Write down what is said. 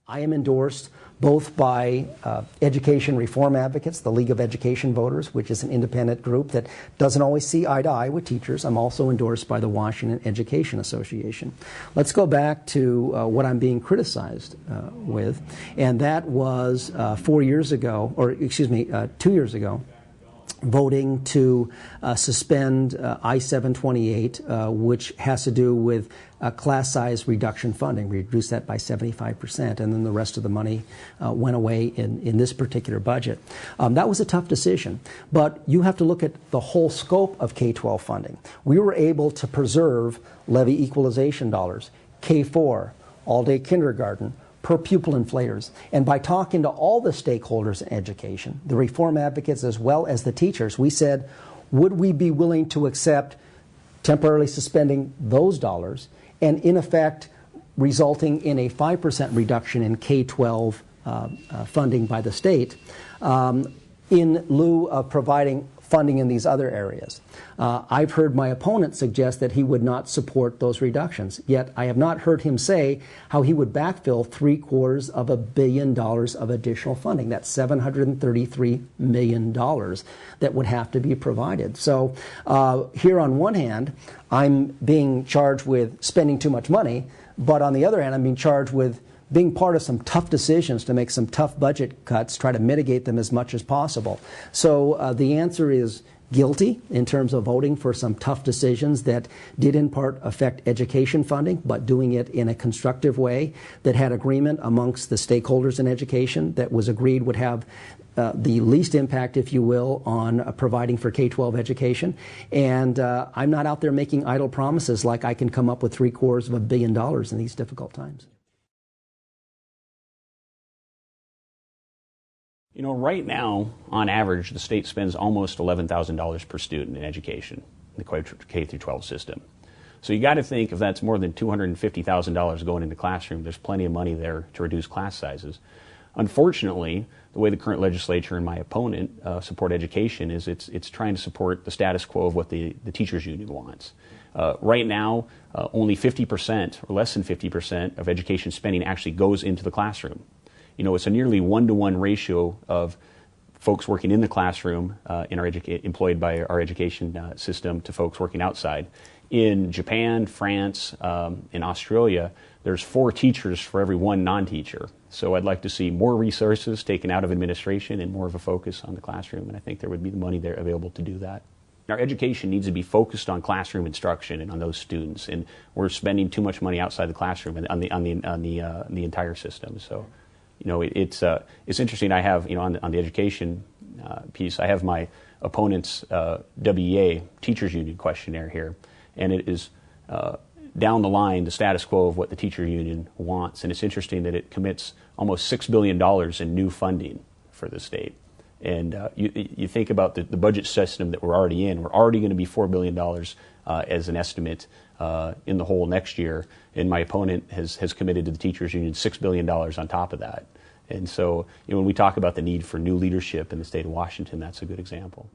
I am endorsed both by education reform advocates, the League of Education Voters, which is an independent group that doesn't always see eye to eye with teachers. I'm also endorsed by the Washington Education Association. Let's go back to what I'm being criticized with, and that was 2 years ago, voting to suspend I-728, which has to do with class size reduction funding. We reduced that by 75%, and then the rest of the money went away in this particular budget. That was a tough decision, but you have to look at the whole scope of K-12 funding. We were able to preserve levy equalization dollars, K-4, all-day kindergarten, per pupil inflators. And by talking to all the stakeholders in education, the reform advocates as well as the teachers, we said, would we be willing to accept temporarily suspending those dollars and in effect resulting in a 5% reduction in K-12 funding by the state in lieu of providing funding in these other areas. I've heard my opponent suggest that he would not support those reductions, yet I have not heard him say how he would backfill $750 million of additional funding. That's $733 million that would have to be provided. So here on one hand, I'm being charged with spending too much money, but on the other hand, I'm being charged with being part of some tough decisions to make some tough budget cuts, try to mitigate them as much as possible. So the answer is guilty in terms of voting for some tough decisions that did in part affect education funding, but doing it in a constructive way that had agreement amongst the stakeholders in education that was agreed would have the least impact, if you will, on providing for K-12 education. And I'm not out there making idle promises like I can come up with $750 million in these difficult times. You know, right now, on average, the state spends almost $11,000 per student in education, in the K-12 system. So you got to think if that's more than $250,000 going into classroom, there's plenty of money there to reduce class sizes. Unfortunately, the way the current legislature and my opponent support education is it's trying to support the status quo of what the teachers union wants. Right now, only 50% or less than 50% of education spending actually goes into the classroom. You know, it's a nearly 1-to-1 ratio of folks working in the classroom employed by our education system to folks working outside. In Japan, France, in Australia, there's 4 teachers for every 1 non-teacher. So I'd like to see more resources taken out of administration and more of a focus on the classroom, and I think there would be the money there available to do that. Our education needs to be focused on classroom instruction and on those students, and we're spending too much money outside the classroom and on the entire system. So, you know, it's interesting. I have, you know, on the education piece, I have my opponent's WEA Teachers Union questionnaire here, and it is down the line the status quo of what the teacher union wants. And it's interesting that it commits almost $6 billion in new funding for the state. And you think about the budget system that we're already in. We're already going to be $4 billion as an estimate in the whole next year. And my opponent has committed to the teachers union $6 billion on top of that. And so, you know, when we talk about the need for new leadership in the state of Washington, that's a good example.